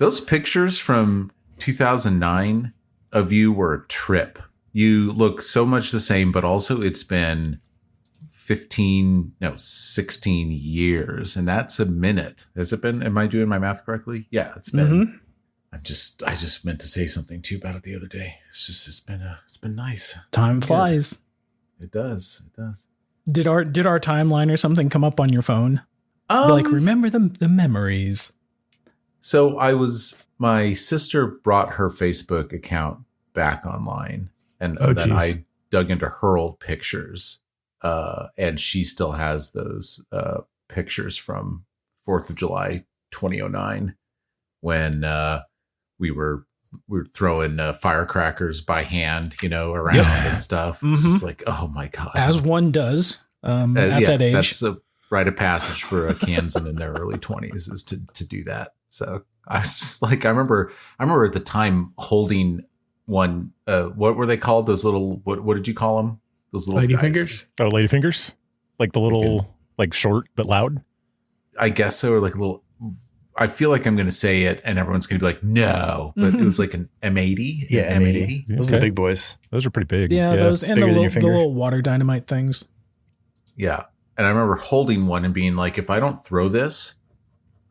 Those pictures from 2009 of you were a trip. You look so much the same, but also it's been 16 years, and that's a minute. Has it been? Am I doing my math correctly? Yeah, it's been. Mm-hmm. I just meant to say something too about it the other day. It's been nice. Time flies. It does. Did our timeline or something come up on your phone? Like, remember the memories. So my sister brought her Facebook account back online, and then I dug into her old pictures, and she still has those pictures from 4th of July 2009 when we were throwing firecrackers by hand, around and stuff. Mm-hmm. It's just like, oh my God. As one does at that age. That's a rite of passage for a Kansan in their early 20s is to do that. So I was just like, I remember at the time holding one, what were they called? Those little, what did you call them? Those little lady fingers? Oh, lady fingers? Like the little, like short but loud? I guess so. Or like a little, I feel like I'm going to say it and everyone's going to be like, no, but it was like an M80. Yeah, M80. Those are the big boys. Those are pretty big. Yeah, those and the little water dynamite things. Yeah. And I remember holding one and being like, if I don't throw this,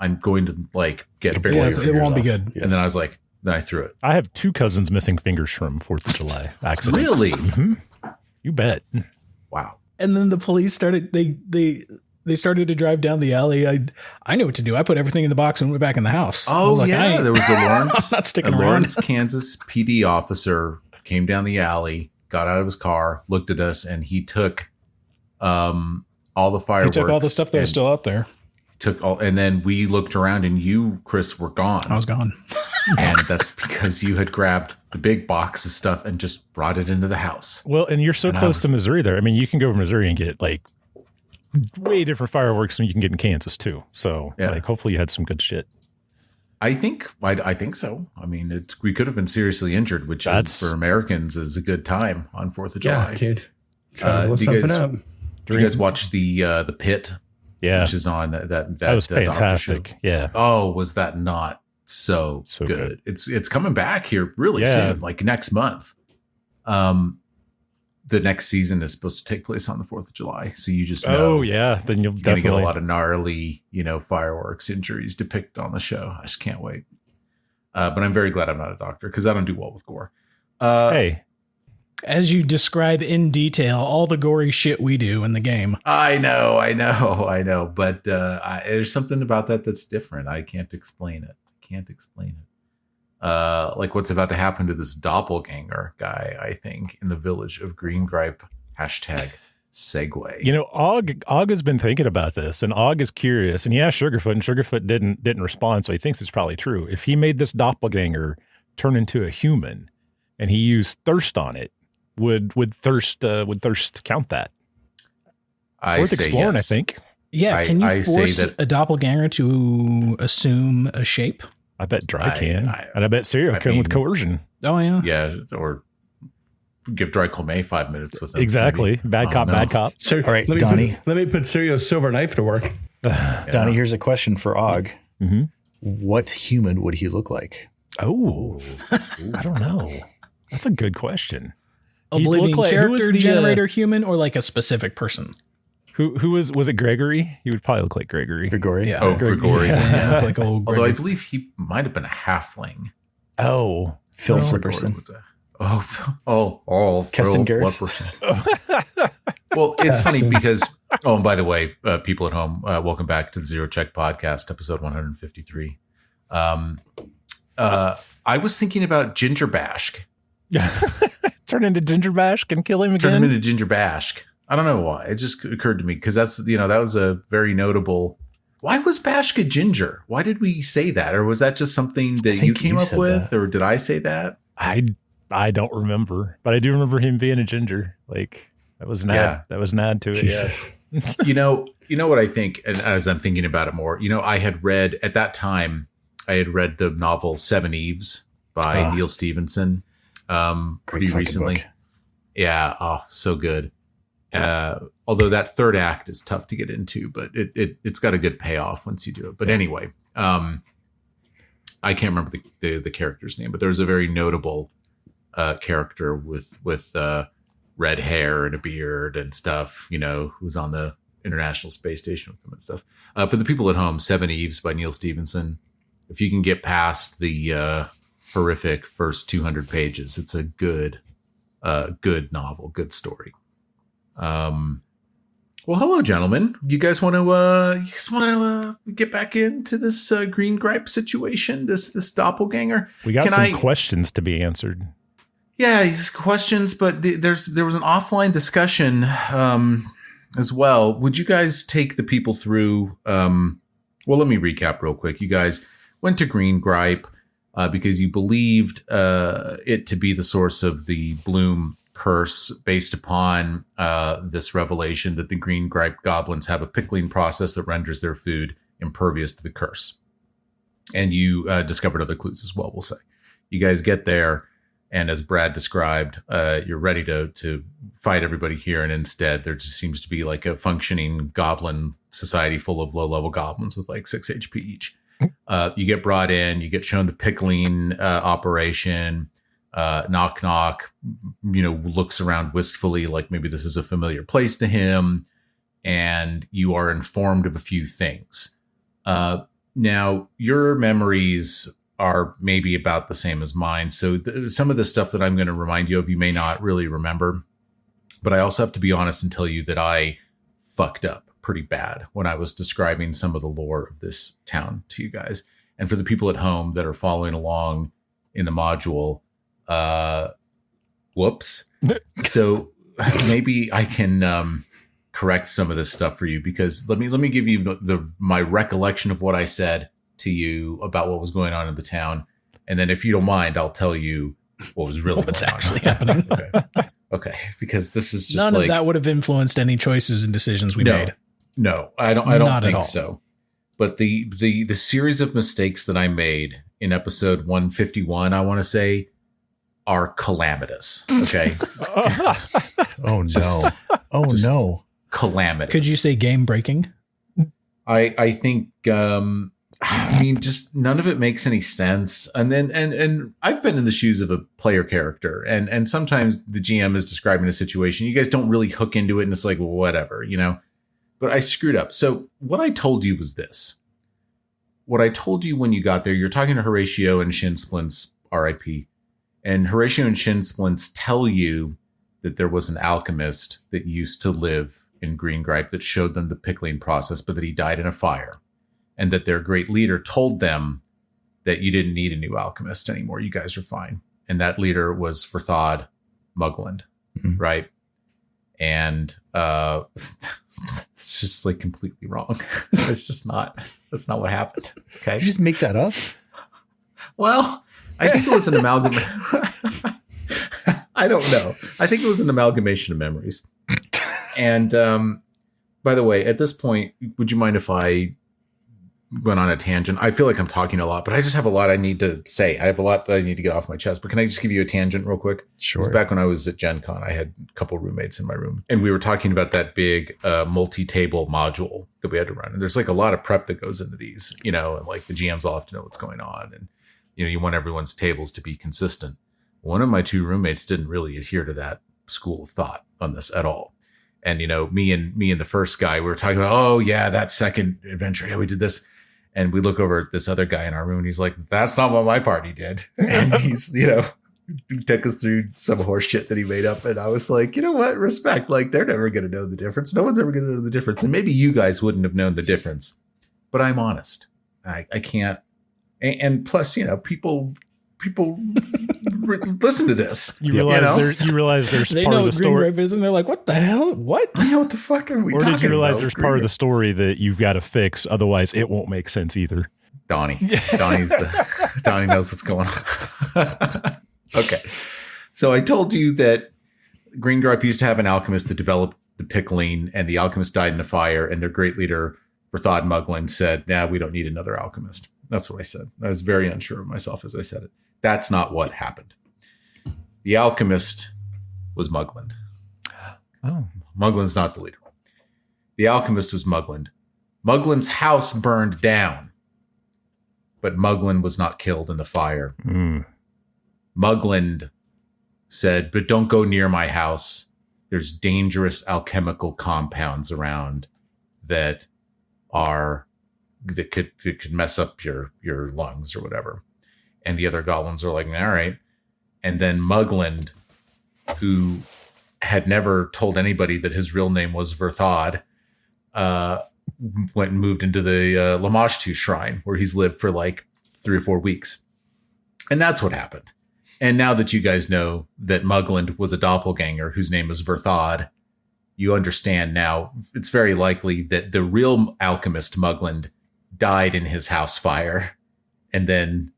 I'm going to like get very it won't be good. Yes. And then I was like, then I threw it. I have 2 cousins missing fingers from 4th of July accidents. Really? Mm-hmm. You bet. Wow. And then the police started, they started to drive down the alley. I knew what to do. I put everything in the box and went back in the house. Oh, yeah. There was a Lawrence Kansas PD officer came down the alley, got out of his car, looked at us, and he took all the fireworks. He took all the stuff that was still out there. And then we looked around and you, Chris, were gone. I was gone. And that's because you had grabbed the big box of stuff and just brought it into the house. Well, and you're so close to Missouri there. I mean, you can go to Missouri and get like way different fireworks than you can get in Kansas too. So like, hopefully you had some good shit. I think so. I mean, we could have been seriously injured, which for Americans is a good time on 4th of July. Yeah, kid. Trying to blow something up. Do you guys watch the Pit? Yeah, which is on that was fantastic. Yeah. Oh, was that not so good? It's coming back here really soon, like next month. The next season is supposed to take place on the 4th of July, so you just know. Oh yeah, then you'll definitely get a lot of gnarly, fireworks injuries depicted on the show. I just can't wait. But I'm very glad I'm not a doctor because I don't do well with gore. Hey. As you describe in detail all the gory shit we do in the game. I know. But there's something about that's different. I can't explain it. Like what's about to happen to this doppelganger guy, I think, in the village of Greengripe. #segue. Og has been thinking about this, and Og is curious, and he asked Sugarfoot, and Sugarfoot didn't respond, so he thinks it's probably true. If he made this doppelganger turn into a human, and he used thirst on it, would thirst count that? Worth exploring, yes. I think. Yeah, can you force a doppelganger to assume a shape? I bet Dry can, and I bet Cereal can with coercion. Oh yeah, yeah, or give Dry May 5 minutes with him. Exactly, bad cop. So, all right, Donnie, let me put Cereal's silver knife to work. Donnie, here's a question for Og. Mm-hmm. What human would he look like? Oh, I don't know. That's a good question. A living character generator human or like a specific person? Who was it Gregory? He would probably look like Gregory. Gregory. Yeah. Oh, Gregory. Yeah. Like old Although I believe he might have been a halfling. Oh. Phil Flipperson. Keston Well, it's funny because, and by the way, people at home, welcome back to the Zero Check Podcast, episode 153. I was thinking about Ginger Bashk. Turn into Ginger Bashk and kill him again? Turn him into Ginger Bashk. I don't know why. It just occurred to me because that's, that was a very notable. Why was Bashk a ginger? Why did we say that? Or was that just something that you came up with? That. Or did I say that? I don't remember, but I do remember him being a ginger. Like that was an ad. That was an ad to it. Jesus. Yes. You know what I think, and as I'm thinking about it more, I had read at that time, the novel Seven Eves by Neil Stevenson pretty recently. Book. Yeah. Oh, so good. Although that third act is tough to get into, but it's got a good payoff once you do it. But anyway, I can't remember the character's name, but there was a very notable character with red hair and a beard and stuff, who was on the International Space Station with them and stuff. For the people at home, Seven Eves by Neil Stephenson. If you can get past the horrific first 200 pages, it's a good novel, good story. Well, hello, gentlemen. You guys want to get back into this Greengripe situation, this doppelganger? We got some questions to be answered. Yeah, questions, but there was an offline discussion as well. Would you guys take the people through? Well, let me recap real quick. You guys went to Greengripe because you believed it to be the source of the Bloom curse, based upon this revelation that the Greengripe goblins have a pickling process that renders their food impervious to the curse. And you discovered other clues as well, we'll say. You guys get there, and as Brad described, you're ready to fight everybody here, and instead there just seems to be like a functioning goblin society full of low-level goblins with like 6 HP each. You get brought in, you get shown the pickling operation. Knock, knock, looks around wistfully like maybe this is a familiar place to him, and you are informed of a few things. Now, your memories are maybe about the same as mine, so some of the stuff that I'm going to remind you of, you may not really remember, but I also have to be honest and tell you that I fucked up pretty bad when I was describing some of the lore of this town to you guys. And for the people at home that are following along in the module, whoops. So maybe I can correct some of this stuff for you, because let me give you my recollection of what I said to you about what was going on in the town, and then if you don't mind, I'll tell you what was really what's going actually on. happening. Okay, because this is just none of that would have influenced any choices and decisions we made. No, I don't think so. But the series of mistakes that I made in episode 151, I want to say, are calamitous. Okay. Oh no. Calamitous. Could you say game breaking? I think just none of it makes any sense. And then and I've been in the shoes of a player character, and sometimes the GM is describing a situation. You guys don't really hook into it, and it's like, well, whatever, But I screwed up. So what I told you was this. What I told you when you got there, you're talking to Horatio and Shinsplints, RIP. And Horatio and Shinsplints tell you that there was an alchemist that used to live in Greengripe that showed them the pickling process, but that he died in a fire. And that their great leader told them that you didn't need a new alchemist anymore. You guys are fine. And that leader was Ferthod Mugland, right? And it's just like completely wrong. That's not what happened. Okay. Did you just make that up? Well, I think it was an amalgamation. I don't know. I think it was an amalgamation of memories. And by the way, at this point, would you mind if I went on a tangent? I feel like I'm talking a lot, but I just have a lot I need to say. I have a lot that I need to get off my chest. But can I just give you a tangent real quick? Sure. Back when I was at Gen Con, I had a couple roommates in my room, and we were talking about that big multi-table module that we had to run. And there's like a lot of prep that goes into these, and like the GMs all have to know what's going on. And, you want everyone's tables to be consistent. One of my two roommates didn't really adhere to that school of thought on this at all. And, me and the first guy, we were talking about, oh yeah, that second adventure. Yeah, we did this. And we look over at this other guy in our room, and he's like, that's not what my party did. And he's, took us through some horse shit that he made up. And I was like, you know what? Respect. Like, they're never going to know the difference. No one's ever going to know the difference. And maybe you guys wouldn't have known the difference, but I'm honest. I can't. And plus, people listen to this. You realize there's they part know of the story. Greengripe is, and they're like, what the hell? What? What the fuck are we talking about? Or did you realize there's part of the story that you've got to fix? Otherwise, it won't make sense either. Donnie knows what's going on. Okay. So I told you that Greengripe used to have an alchemist that developed the pickling, and the alchemist died in a fire, and their great leader, Ferthod Mugland, said, nah, we don't need another alchemist. That's what I said. I was very unsure of myself as I said it. That's not what happened. The alchemist was Mugland. Oh. Mugland's not the leader. The alchemist was Mugland. Mugland's house burned down. but Mugland was not killed in the fire. Mugland said, but don't go near my house. There's dangerous alchemical compounds around that could mess up your lungs or whatever. And the other goblins are like, all right. And then Mugland, who had never told anybody that his real name was Verthod, went and moved into the Lamashtu shrine, where he's lived for like 3 or 4 weeks. And that's what happened. And now that you guys know that Mugland was a doppelganger whose name was Verthod, you understand now it's very likely that the real alchemist Mugland died in his house fire. And then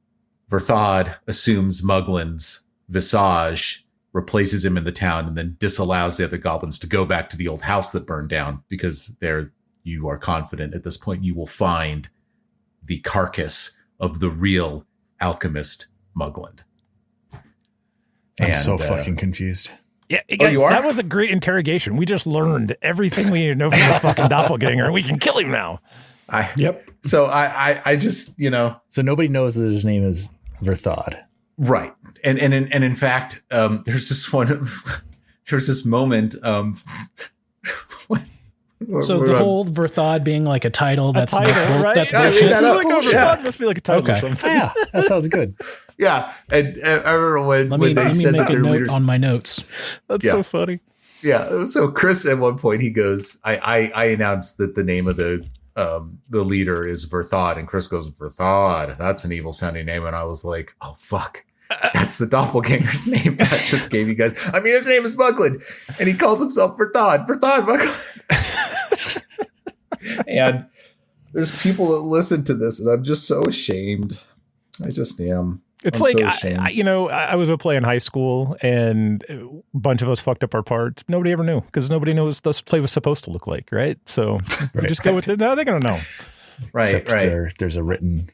Verthod assumes Mugland's visage, replaces him in the town, and then disallows the other goblins to go back to the old house that burned down, because you are confident at this point you will find the carcass of the real alchemist Mugland. I'm so fucking confused. Yeah, guys, that was a great interrogation. We just learned everything we need to know from this fucking doppelganger, and we can kill him now. Yep. So I just, So nobody knows that his name is Verthod. Right. And in fact, there's this moment. So the whole Verthod being like a title, that's right? That's bullshit. Verthod must be like a title or something. Yeah, that sounds good. Yeah, and I remember when they said that their leaders on my notes. That's so funny. Yeah, so Chris at one point he goes, I announced that the name of the leader is Verthod, and Chris goes, Verthod, that's an evil sounding name, and I was like, oh fuck, that's the doppelganger's name that I just gave you guys. I mean, his name is Mugland, and he calls himself Verthod Mugland. And there's people that listen to this, and I'm just so ashamed. I just am. It's I'm like, so I was a play in high schole, and a bunch of us fucked up our parts. Nobody ever knew, because nobody knows what this play was supposed to look like, right? So we just go with it. No, they're going to know. Right, Except right. There's a written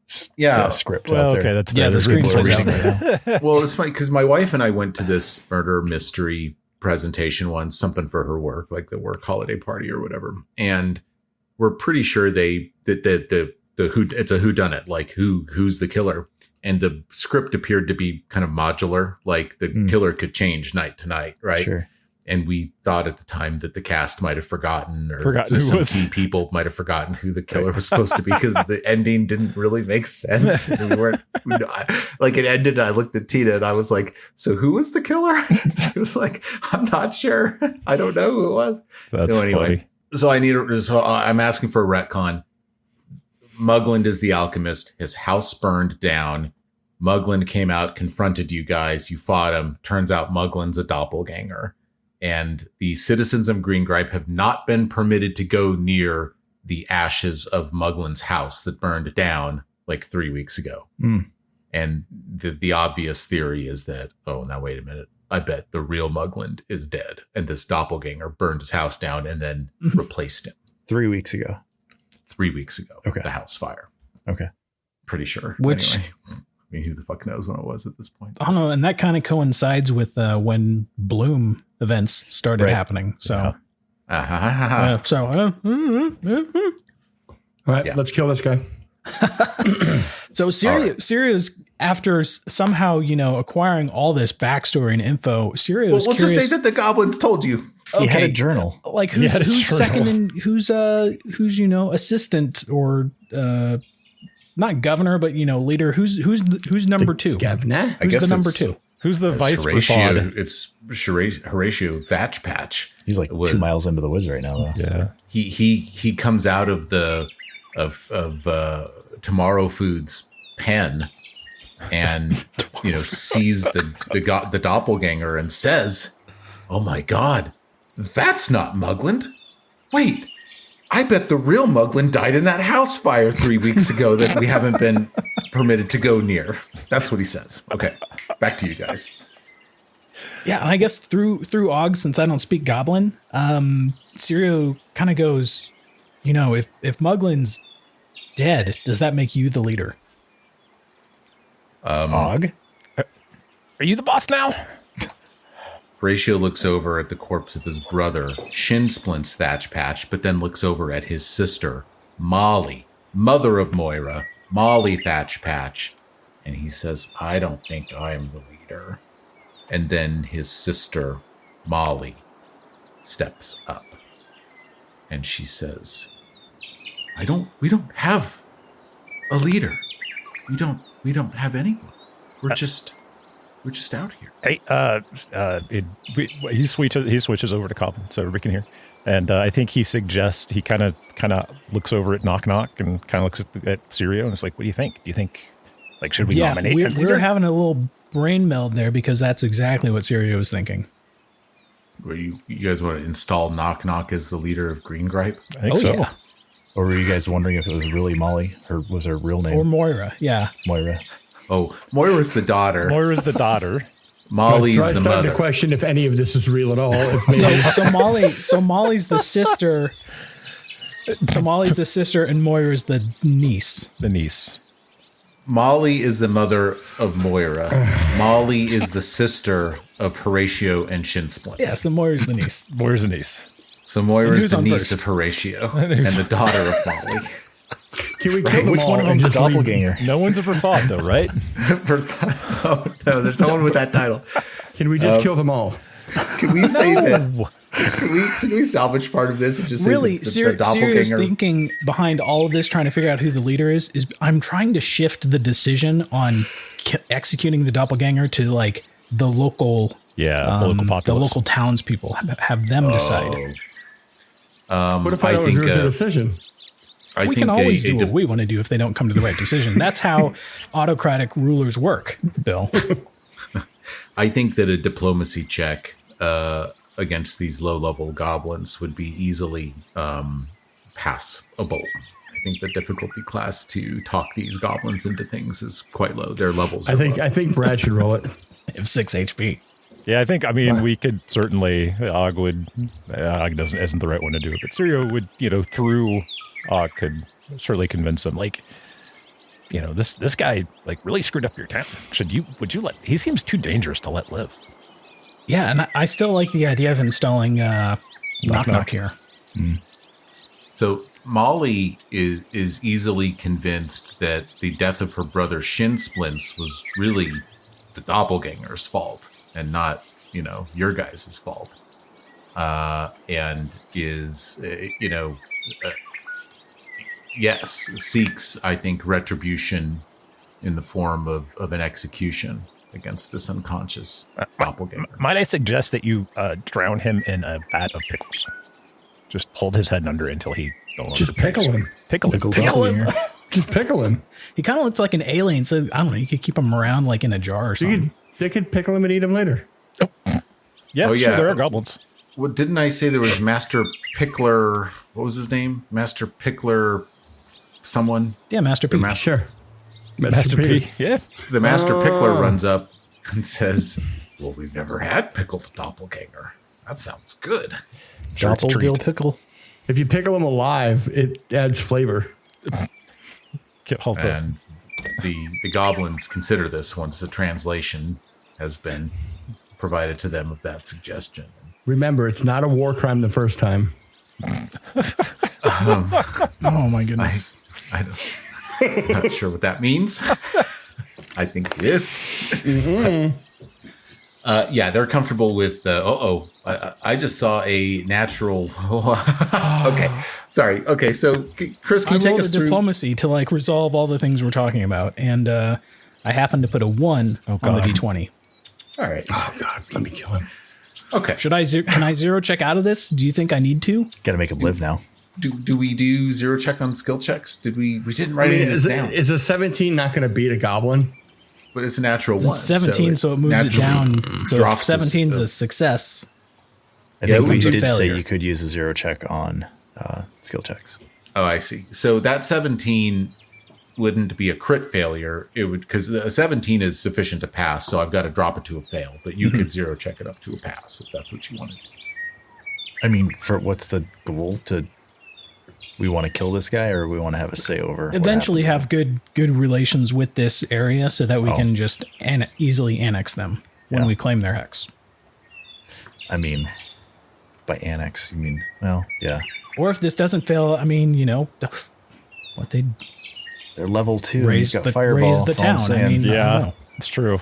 script well, out there. Okay, that's fair. The screenplay out there. Well, it's funny, because my wife and I went to this murder mystery presentation once, something for her work, like the work holiday party or whatever. And we're pretty sure it's a whodunit, like who's the killer. And the script appeared to be kind of modular, like the killer could change night to night, right? Sure. And we thought at the time that the cast might have forgotten some key people might have forgotten who the killer was supposed to be, because the ending didn't really make sense. And we weren't like, it ended, and I looked at Tina and I was like, so who was the killer? She was like, I'm not sure. I don't know who it was. That's funny. So I'm asking for a retcon. Mugland is the alchemist. His house burned down. Mugland came out, confronted you guys. You fought him. Turns out Mugland's a doppelganger. And the citizens of Greengripe have not been permitted to go near the ashes of Mugland's house that burned down like 3 weeks ago. And the obvious theory is that, oh, now wait a minute. I bet the real Mugland is dead. And this doppelganger burned his house down and then replaced him. 3 weeks ago. 3 weeks ago. Okay. The house fire. Okay. Pretty sure. Which, anyway, I mean, who the fuck knows when it was at this point? I don't know. And that kind of coincides with when Bloom events started happening. So, All right, let's kill this guy. So Sirius, after somehow, acquiring all this backstory and info, Sirius. Well, let's just say that the goblins told you. He had a journal. Like who's second and who's assistant or not governor, but leader. Who's number two? Governor. Who's the number two? Who's the vice Horatio? It's Horatio Thatch Patch. He's like 2 miles into the woods right now, though. Yeah. He comes out of Tomorrow Foods pen and sees the doppelganger and says, "Oh my God, that's not Mugland. Wait, I bet the real Mugland died in that house fire 3 weeks ago that we haven't been permitted to go near." That's what he says. Okay, back to you guys. Yeah, and I guess through Og, since I don't speak Goblin, Sirio kind of goes, if Muglin's dead, does that make you the leader? Og? Are you the boss now? Horatio looks over at the corpse of his brother, shin splints Thatch Patch, but then looks over at his sister, Molly, mother of Moira, Molly Thatch Patch. And he says, I don't think I'm the leader. And then his sister, Molly, steps up. And she says, we don't have a leader. We don't have anyone. We're just out here. Hey, he switches over to Cobbin so we can hear. And I think he suggests, he kind of looks over at Knock Knock and kind of looks at Sirio and is like, what do you think? Do you think, like, should we nominate? We're having a little brain meld there because that's exactly what Sirio was thinking. Were you guys want to install Knock Knock as the leader of Greengripe? I think so. Yeah. Or were you guys wondering if it was really Molly, or was her real name? Or Moira, yeah. Moira. Oh, Moira's the daughter. Molly's the mother. Starting to question if any of this is real at all. So Molly's the sister. So Molly's the sister, and Moira's the niece. The niece. Molly is the mother of Moira. Molly is the sister of Horatio and Shin Splints. Yeah, so Moira's the niece. Moira's the niece. So Moira's the niece of Horatio and the daughter of Molly. Can we kill them Which all one of them's a doppelganger? No one's ever fought, though, right? Oh, no, there's no one with that title. Can we just kill them all? Can we say that? Can we salvage part of this and just really, say the doppelganger? Serious thinking behind all of this, trying to figure out who the leader is I'm trying to shift the decision on executing the doppelganger to like the local, the local townspeople. Have them decide. What if I don't agree with the decision? We can always do what we want to do if they don't come to the right decision. That's how autocratic rulers work, Bill. I think that a diplomacy check against these low-level goblins would be easily passable. I think the difficulty class to talk these goblins into things is quite low. Their levels are low. I think Brad should roll it. They have 6 HP. Yeah, we could certainly, Og isn't the right one to do it, but Sirio would, through Og could certainly convince him, like, this guy, like, really screwed up your town. He seems too dangerous to let live. Yeah, and I still like the idea of installing Knock Knock here. Mm. So Molly is easily convinced that the death of her brother Shin Splints was really the doppelganger's fault and not, your guys' fault. And is, yes, seeks, I think, retribution in the form of an execution against this unconscious doppelganger. Might I suggest that you drown him in a vat of pickles? Just hold his head under until he no longer just pickle him. Pickle him. Just pickle him. He kind of looks like an alien, so I don't know. You could keep him around like in a jar or something. They could pickle him and eat him later. Oh. Yeah, sure. There are goblins. Well, didn't I say there was Master Pickler? What was his name? Master Pickler. Someone. Yeah, Master P. Sure. Master P. Yeah. The Master Pickler runs up and says, "Well, we've never had pickled doppelganger. That sounds good." Doppel pickle. If you pickle him alive, it adds flavor. And the goblins consider this once a translation has been provided to them of that suggestion. Remember, it's not a war crime the first time. Oh my goodness. I'm not sure what that means. I think it is. Mm-hmm. Yeah, they're comfortable with. I just saw a natural. Okay, sorry. Okay, so Chris, can you take us through diplomacy to like resolve all the things we're talking about, and I happen to put a 1 on the d20. All right. Oh God, let me kill him. Okay. Can I zero check out of this? Do you think I need to? Got to make him live now. Do we do zero check on skill checks? Did we didn't write any of this down? Is a 17 not going to beat a goblin? But it's a natural 1. 17, so it moves it down. So 17 is a success. I think we did say you could use a zero check on skill checks. Oh, I see. So that 17 wouldn't be a crit failure. It would, because a 17 is sufficient to pass. So I've got to drop it to a fail. But you could zero check it up to a pass if that's what you wanted. I mean, for what's the goal? We want to kill this guy, or we want to have a say over? Eventually, have good relations with this area so that we can just easily annex them when we claim their hex. I mean, by annex, you mean, well, yeah. Or if this doesn't fail, I mean, what they They're level 2. Raise Got the fireball. raise the That's all I'm town. I saying. mean, I don't Yeah, know. it's true.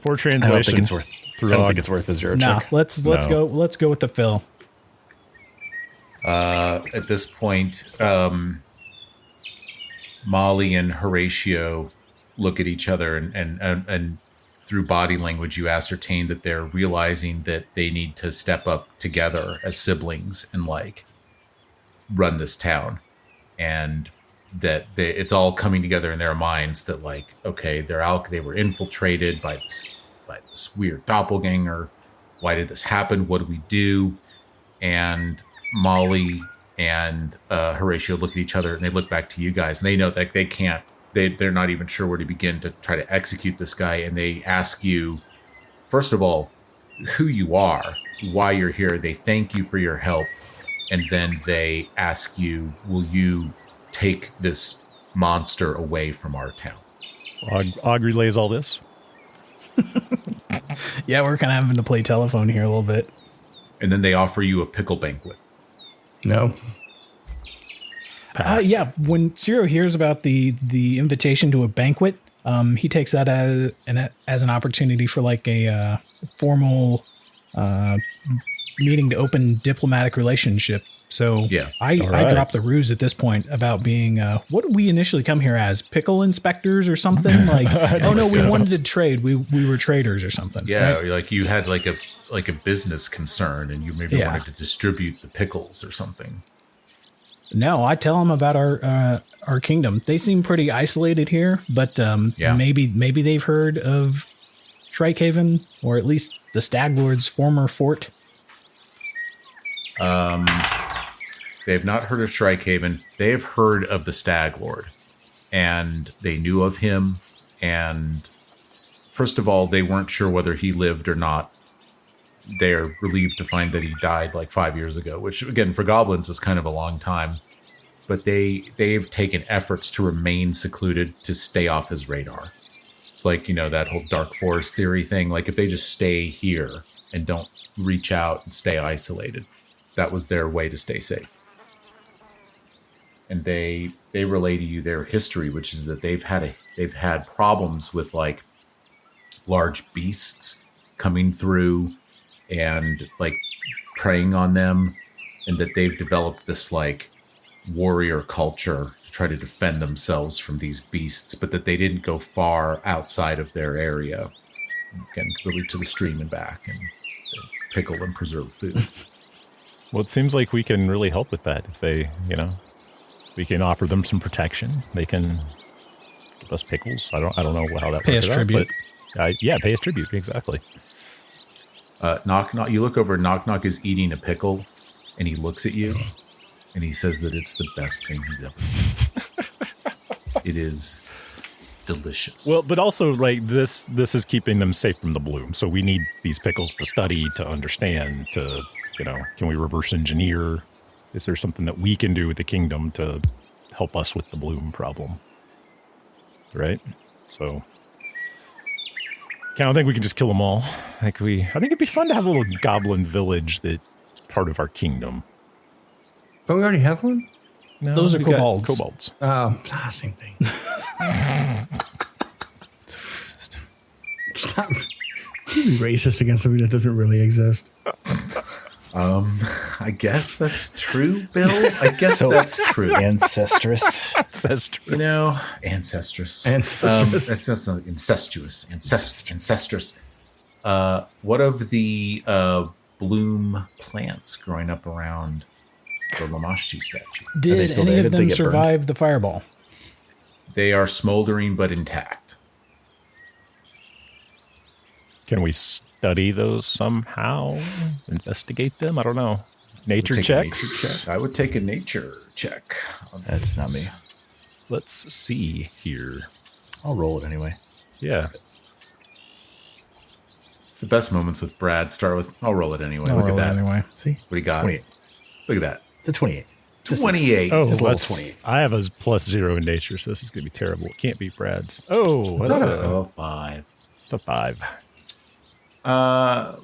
Poor I translation. don't think it's worth. I don't think it's worth a 0 Nah, check. let's go with the fill. At this point, Molly and Horatio look at each other, and through body language, you ascertain that they're realizing that they need to step up together as siblings and like run this town, and that it's all coming together in their minds that like, okay, they were infiltrated by this weird doppelganger. Why did this happen? What do we do? And Molly and Horatio look at each other, and they look back to you guys, and they know that they're not even sure where to begin to try to execute this guy. And they ask you, first of all, who you are, why you're here. They thank you for your help. And then they ask you, will you take this monster away from our town? Og relays all this. Yeah, we're kind of having to play telephone here a little bit. And then they offer you a pickle banquet. No. Yeah, when Ciro hears about the invitation to a banquet, he takes that as an opportunity for like a formal meeting to open diplomatic relationship. So Yeah. I right. dropped the ruse at this point about being what did we initially come here as? Pickle inspectors or something? Like, oh no, we wanted to trade. We were traders or something. Yeah, right? like you had like a business concern, and you maybe wanted to distribute the pickles or something. No, I tell them about our kingdom. They seem pretty isolated here, but maybe they've heard of Shrikehaven, or at least the Stag Lord's former fort. They've not heard of Shrikehaven. They've heard of the Stag Lord, and they knew of him. And first of all, they weren't sure whether he lived or not. They're relieved to find that he died like 5 years ago, which again, for goblins is kind of a long time. But they've taken efforts to remain secluded, to stay off his radar. It's like, that whole dark forest theory thing. Like if they just stay here and don't reach out and stay isolated, that was their way to stay safe. And they relay to you their history, which is that they've had problems with like large beasts coming through and like preying on them, and that they've developed this like warrior culture to try to defend themselves from these beasts, but that they didn't go far outside of their area. Again, really to the stream and back, and pickle and preserve food. Well, it seems like we can really help with that. If they, we can offer them some protection. They can give us pickles. I don't know how that pay works us out, tribute. but pay us tribute, exactly. Knock Knock. You look over. Knock Knock is eating a pickle, and he looks at you, and he says that it's the best thing he's ever eaten. It is delicious. Well, but also like this is keeping them safe from the bloom. So we need these pickles to study, to understand, to can we reverse engineer? Is there something that we can do with the kingdom to help us with the bloom problem? Right? So I don't think we can just kill them all. I think it'd be fun to have a little goblin village that's part of our kingdom. Don't we already have one? No, those are kobolds. Kobolds. Same thing. Stop being racist against something that doesn't really exist. I guess that's true, Bill. I guess that's true. Ancestress. Ancestress. Ancestress. That's just incestuous. Ancestress. What of the bloom plants growing up around the Lamashtu statue? Did still any there? of Did they them get burned? survive the fireball? They are smoldering but intact. Can we study those somehow? Investigate them? I don't know. Nature Take a checks? I would take a nature check. That's not me. Let's see here. I'll roll it anyway. Yeah. It's the best moments with Brad. Start with, I'll roll it anyway. I'll Look at roll it that. anyway. See? What do you got? 28. Look at that. It's a 28. Just 28. Oh, Just level that's 28. I have a +0 in nature, so this is going to be terrible. It can't beat Brad's. Oh, that's Oh, 5. it's a 5. Well,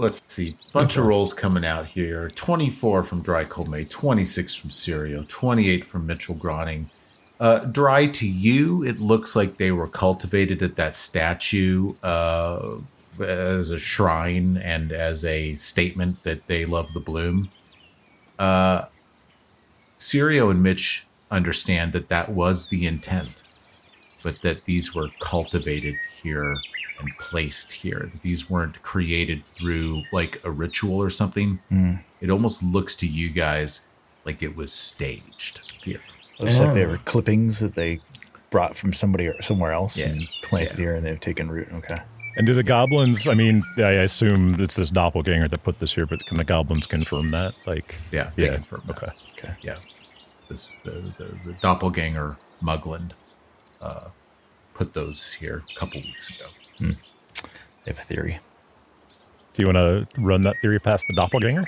let's see. Bunch of rolls coming out here. 24 from Dry Colme, 26 from Sirio, 28 from Mitchell Groning. Dry, to you, it looks like they were cultivated at that statue as a shrine and as a statement that they love the bloom. Sirio and Mitch understand that that was the intent, but that these were cultivated here and placed here. These weren't created through like a ritual or something. It almost looks to you guys like it was staged here. Looks like they were clippings that they brought from somebody or somewhere else and planted here, and they've taken root. Okay. And do the goblins, I mean, I assume it's this doppelganger that put this here, but can the goblins confirm that? Like, they confirm that. Okay. Yeah. The doppelganger Mugland put those here a couple weeks ago. I have a theory. Do you want to run that theory past the doppelganger?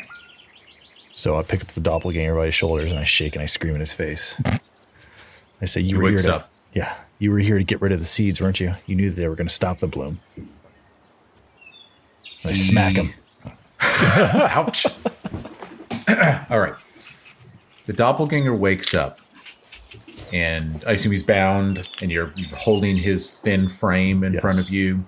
So I pick up the doppelganger by his shoulders and I shake and I scream in his face. I say, "You were here to, you were here to get rid of the seeds, weren't you? You knew that they were going to stop the bloom." And I smack him. Ouch. All right. The doppelganger wakes up, and I assume he's bound, and you're holding his thin frame in front of you.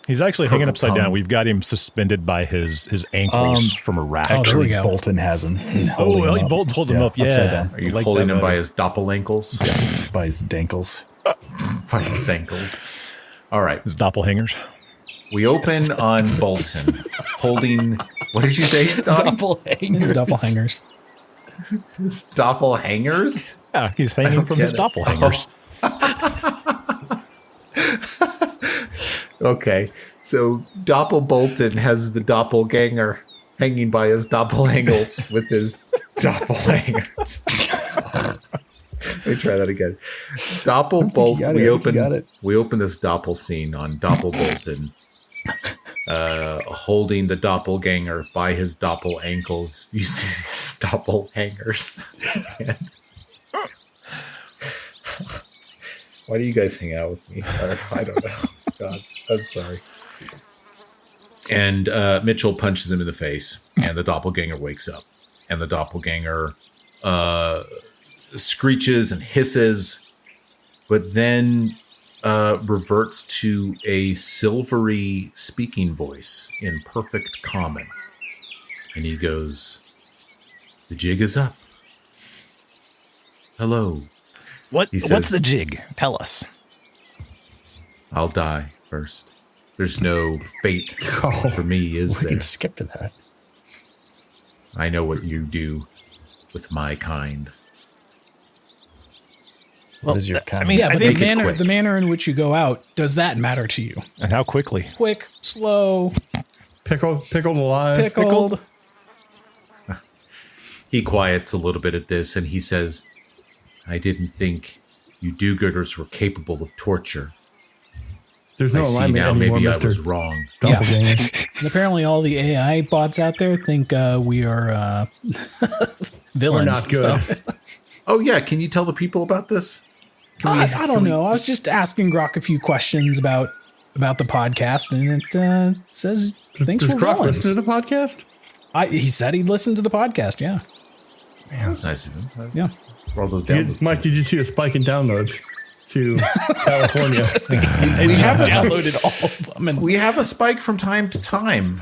He's actually hanging upside down. We've got him suspended by his ankles from a rack. Actually, Bolton has him. He's holding him up. Bolton's holding him up. Upside down. Are you like holding him by his doppelankles? Yes, by his dankles. By his dankles. All right. His doppelhangers. We open on Bolton, holding, what did you say, Donnie? Doppelhangers. His doppelhangers? Yeah, he's hanging from his doppelhangers. Okay, so Bolton has the doppelganger hanging by his doppelangles with his doppelhangers. Let me try that again. Bolton. We open this doppel scene on Bolton, holding the doppelganger by his doppelankles using his doppelhangers. Why do you guys hang out with me? I don't know. God, I'm sorry. And Mitchell punches him in the face, and the doppelganger wakes up. And the doppelganger screeches and hisses, but then reverts to a silvery speaking voice in perfect common. And he goes, "The jig is up. Hello." What's the jig? Tell us. "I'll die first. There's no fate for me, is there? We can skip to that. I know what you do with my kind." What is your kind? I mean, but the manner in which you go out, does that matter to you? And how quickly? Quick, slow, pickled alive. Pickled. He quiets a little bit at this, and he says, "I didn't think you do-gooders were capable of torture. There's no alignment now. anymore, Maybe Mr. I was wrong." Yeah. And apparently all the AI bots out there think we are villains. We're not good. Oh, yeah. Can you tell the people about this? I don't know. I was just asking Grok a few questions about the podcast, and it says things Does were Grok villains. listen to the podcast? He said he'd listen to the podcast, yeah. Man, that's nice of him. Yeah. For all those downloads. Mike, did you see a spike in downloads to California? We have downloaded all of them. And we have a spike from time to time.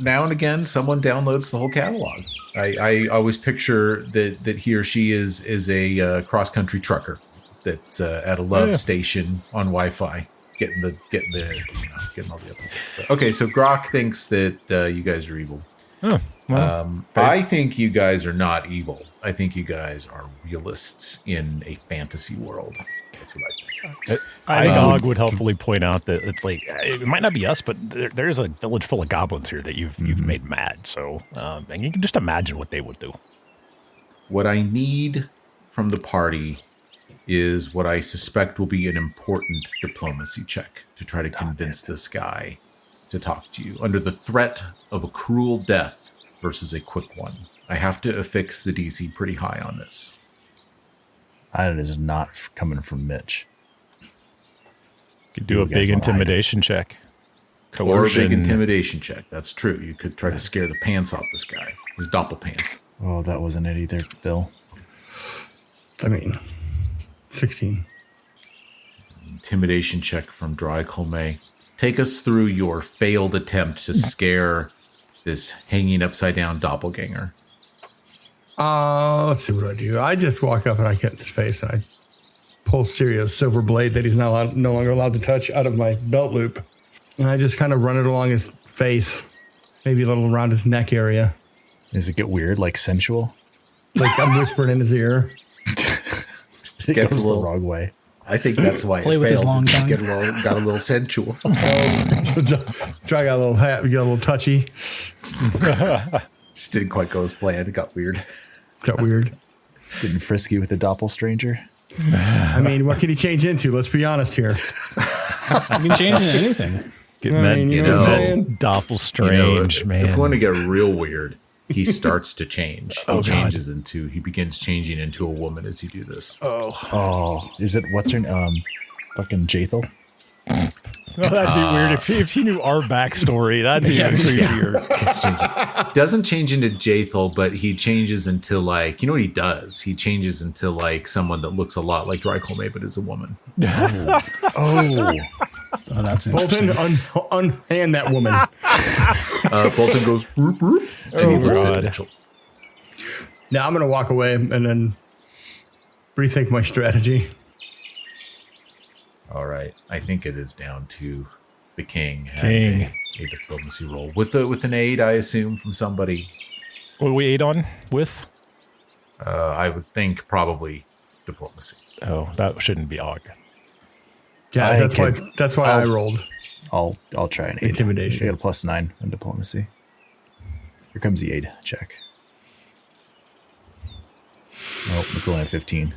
Now and again, someone downloads the whole catalog. I always picture that he or she is a cross-country trucker that's at a love station on Wi-Fi, getting all the episodes. But, okay, so Grok thinks that you guys are evil. Oh, well, I think you guys are not evil. I think you guys are realists in a fantasy world. That's what I think. I think Og would helpfully point out that it's like, it might not be us, but there is a village full of goblins here that you've made mad. So, and you can just imagine what they would do. What I need from the party is what I suspect will be an important diplomacy check to try to convince this guy to talk to you under the threat of a cruel death versus a quick one. I have to affix the DC pretty high on this. That is not coming from Mitch. Could do a big intimidation check. Coercion. Or a big intimidation check. That's true. You could try to scare the pants off this guy. His doppelpants. Oh, that wasn't it either, Bill. 16. Intimidation check from Dry Colme. Take us through your failed attempt to scare this hanging upside down doppelganger. Let's see what I do. I just walk up and I get in his face and I pull Sirio's silver blade that he's no longer allowed to touch out of my belt loop. And I just kind of run it along his face, maybe a little around his neck area. Does it get weird, like sensual? Like I'm whispering in his ear. It goes the wrong way. I think that's why Play it with failed. his long tongue. Got a little sensual. Try got a little hat, got a little touchy. Just didn't quite go as planned. It got weird. Getting frisky with the doppel stranger. I mean, what can he change into? Let's be honest here. You can change into anything. Getting that doppel strange, man. If you want to get real weird, he starts to change. He begins changing into a woman as you do this. Oh, is it what's her name? Fucking Jathel? Well, that'd be weird if he knew our backstory. That's even creepier. Doesn't change into Jathel, but he changes into like, you know what he does? He changes into like someone that looks a lot like Dry Colme, but is a woman. Oh, that's Bolton, unhand that woman. Bolton goes, boop, boop, and he looks at Mitchell. Now I'm going to walk away and then rethink my strategy. All right. I think it is down to the king. A diplomacy roll. With an aid, I assume, from somebody. What do we aid on with? I would think probably diplomacy. Oh, that shouldn't be Og. Yeah, that's why I rolled. I'll try an aid. Intimidation. I got a +9 on diplomacy. Here comes the aid check. Oh, it's only a 15.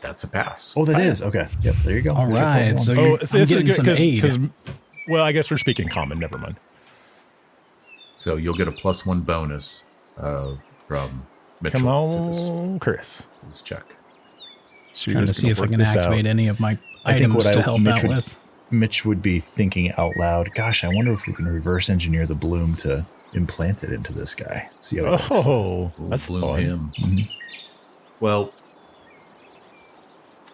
That's a pass. Oh, that is. Okay. Yep, there you go. All right. So you're getting some aid. Well, I guess we're speaking common. Never mind. So you'll get a +1 bonus from Mitchell. Come on, Chris. This check. Trying to see if I can activate any of my items to help out with. Mitch would be thinking out loud, gosh, I wonder if we can reverse engineer the bloom to implant it into this guy. See how it looks. Oh, that's bloom fun. Him. Mm-hmm. Well,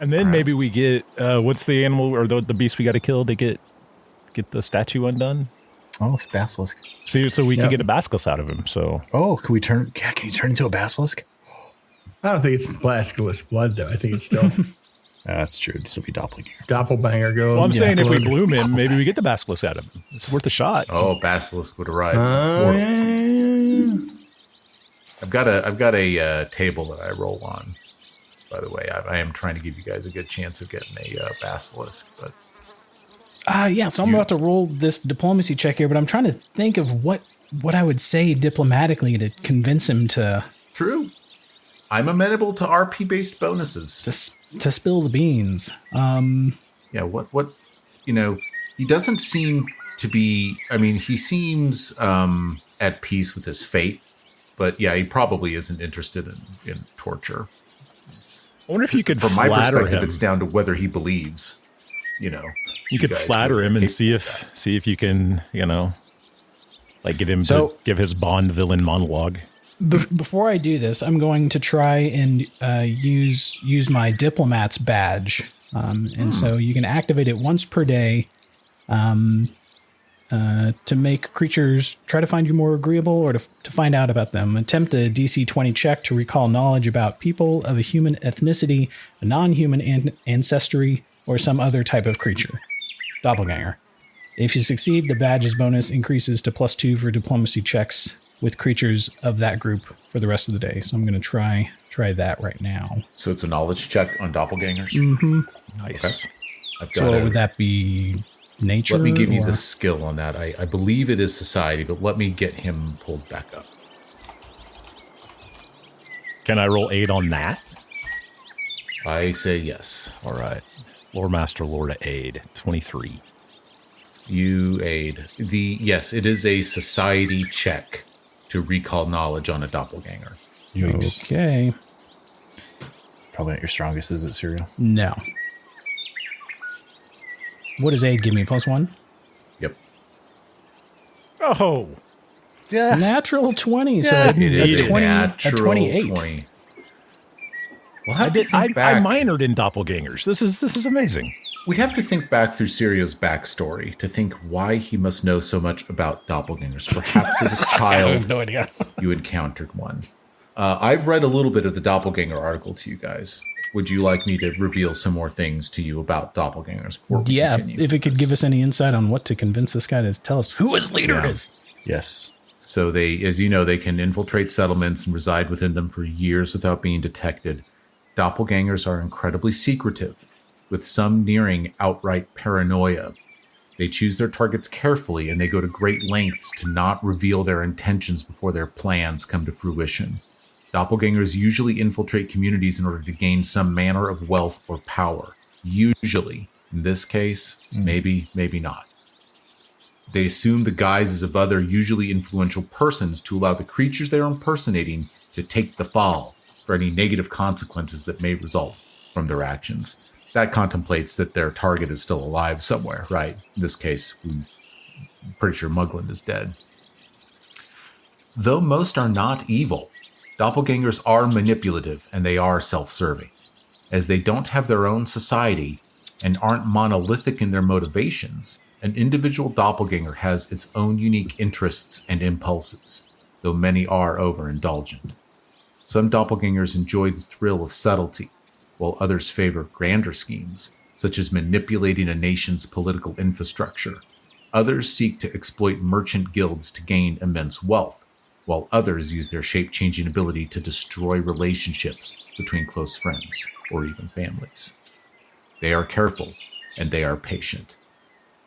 and then maybe we get what's the animal or the beast we got to kill to get the statue undone? Oh, it's basilisk. So we can get a basilisk out of him. So can we turn? Yeah, can you turn into a basilisk? I don't think it's basilisk blood though. I think it's still. That's true. It'd still be doppelganger go. Well, I'm saying if we bloom him, maybe we get the basilisk out of him. It's worth a shot. Oh, basilisk would arrive. I've got a table that I roll on. By the way, I am trying to give you guys a good chance of getting a basilisk, but so I'm about to roll this diplomacy check here, but I'm trying to think of what I would say diplomatically to convince him to. True, I'm amenable to RP based bonuses to spill the beans. What he doesn't seem to be. I mean, he seems at peace with his fate, but yeah, he probably isn't interested in torture. I wonder if you could, from my perspective, him. It's down to whether he believes. You could flatter him and see if you can, like get him to give his Bond villain monologue. Before I do this, I'm going to try and use my diplomat's badge, and so you can activate it once per day. To make creatures try to find you more agreeable or to find out about them. Attempt a DC 20 check to recall knowledge about people of a human ethnicity, a non-human ancestry, or some other type of creature. Doppelganger. If you succeed, the badge's bonus increases to +2 for diplomacy checks with creatures of that group for the rest of the day. So I'm going to try that right now. So it's a knowledge check on doppelgangers? Mm-hmm. Nice. Okay. Would that be... nature? Let me give you the skill on that. I believe it is society, but let me get him pulled back up. Can I roll 8 on that? I say yes. All right. Lore Master Lore to aid. 23. You aid. Yes, it is a society check to recall knowledge on a doppelganger. Yikes. Okay. Probably not your strongest, is it, Serial? No. What does aid give me? +1? Yep. Oh. Yeah. Natural 20. So it is a 28. 20. Well, I minored in doppelgangers. This is amazing. We have to think back through Sirio's backstory to think why he must know so much about doppelgangers. Perhaps as a child, I have no idea. you encountered one. I've read a little bit of the doppelganger article to you guys. Would you like me to reveal some more things to you about doppelgangers? Yeah, if it could give us any insight on what to convince this guy to tell us who his leader is. Yes. So they, as you know, they can infiltrate settlements and reside within them for years without being detected. Doppelgangers are incredibly secretive, with some nearing outright paranoia. They choose their targets carefully, and they go to great lengths to not reveal their intentions before their plans come to fruition. Doppelgangers usually infiltrate communities in order to gain some manner of wealth or power. Usually. In this case, maybe not. They assume the guises of other, usually influential persons to allow the creatures they are impersonating to take the fall for any negative consequences that may result from their actions. That contemplates that their target is still alive somewhere, right? In this case, I'm pretty sure Muglin is dead. Though most are not evil, doppelgangers are manipulative and they are self-serving. As they don't have their own society and aren't monolithic in their motivations, an individual doppelganger has its own unique interests and impulses, though many are overindulgent. Some doppelgangers enjoy the thrill of subtlety, while others favor grander schemes, such as manipulating a nation's political infrastructure. Others seek to exploit merchant guilds to gain immense wealth, while others use their shape-changing ability to destroy relationships between close friends or even families. They are careful, and they are patient.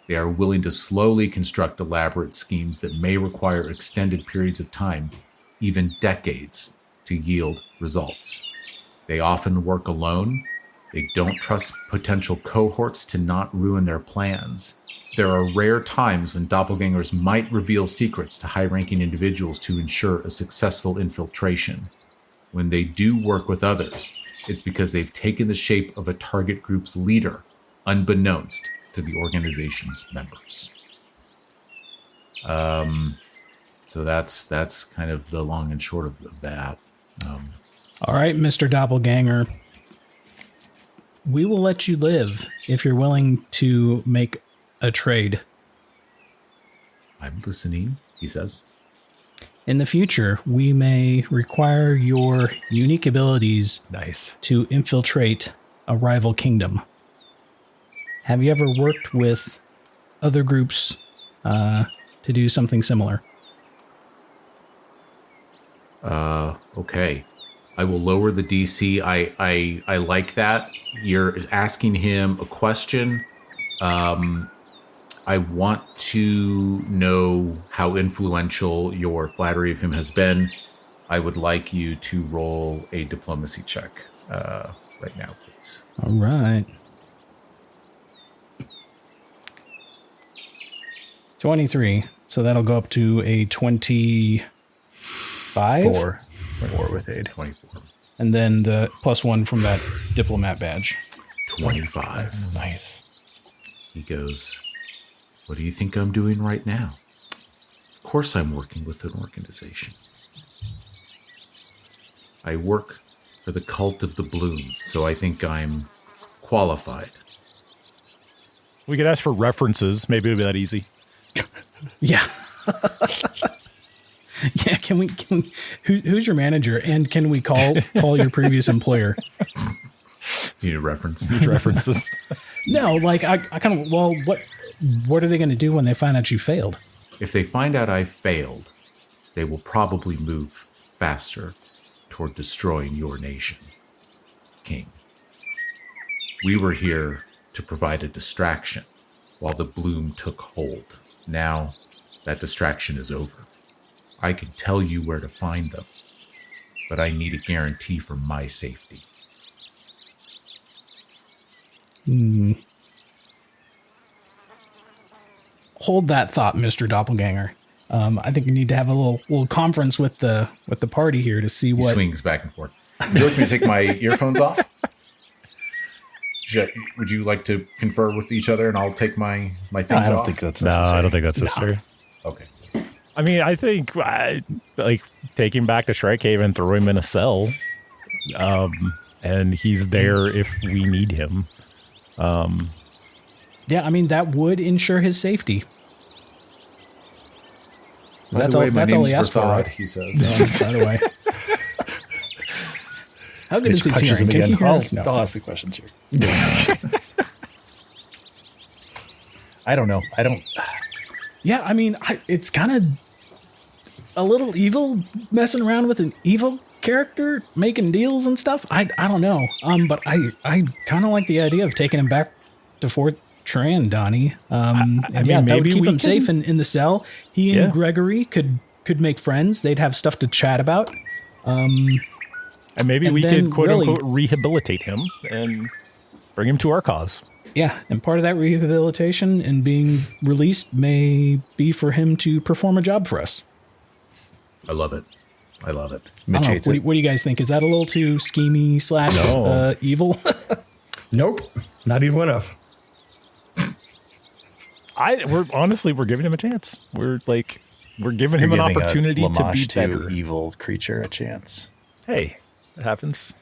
They are willing to slowly construct elaborate schemes that may require extended periods of time, even decades, to yield results. They often work alone. They don't trust potential cohorts to not ruin their plans. There are rare times when doppelgangers might reveal secrets to high-ranking individuals to ensure a successful infiltration. When they do work with others, it's because they've taken the shape of a target group's leader, unbeknownst to the organization's members. So that's kind of the long and short of that. All right, Mr. Doppelganger. We will let you live if you're willing to make a trade. I'm listening, he says. In the future, we may require your unique abilities to infiltrate a rival kingdom. Have you ever worked with other groups to do something similar? Okay. I will lower the DC. I like that. You're asking him a question. I want to know how influential your flattery of him has been. I would like you to roll a diplomacy check right now, please. All right. 23. So that'll go up to a 25. 4 with aid. 24. And then the +1 from that diplomat badge. 25. Nice. He goes, what do you think I'm doing right now? Of course I'm working with an organization. I work for the Cult of the Bloom, so I think I'm qualified. We could ask for references. Maybe it'll be that easy. Yeah. Yeah, can we who's your manager, and can we call your previous employer? You need a reference. Need references. No, like I kind of, well, what are they going to do when they find out you failed? If they find out I failed, they will probably move faster toward destroying your nation, King. We were here to provide a distraction while the Bloom took hold. Now, that distraction is over. I can tell you where to find them, but I need a guarantee for my safety. Hold that thought, Mr. Doppelganger. I think we need to have a little conference with the party here to see what... He swings back and forth. Would you like me to take my earphones off? Would you like to confer with each other and I'll take my things off? I don't think that's necessary. No, I don't think that's necessary. Okay. I mean, I think like take him back to Shrike Cave and throw him in a cell, and he's there if we need him. Yeah, I mean that would ensure his safety. That's all he asked for, right? He says. By the way, how good is he hearing? Can he hear us? No. I'll ask the questions here. I don't know. Yeah, I mean, it's kind of a little evil messing around with an evil character, making deals and stuff. I don't know. But I kind of like the idea of taking him back to Fort Tran, Donnie. I mean, maybe that would keep him safe in the cell. He and Gregory could make friends. They'd have stuff to chat about. And maybe we could quote unquote rehabilitate him and bring him to our cause. Yeah, and part of that rehabilitation and being released may be for him to perform a job for us. I love it. Mitch hates it. What do you guys think? Is that a little too schemy / evil? Nope, not evil enough. We're giving him a chance. We're giving him an opportunity to be better. Evil creature a chance. Hey, it happens.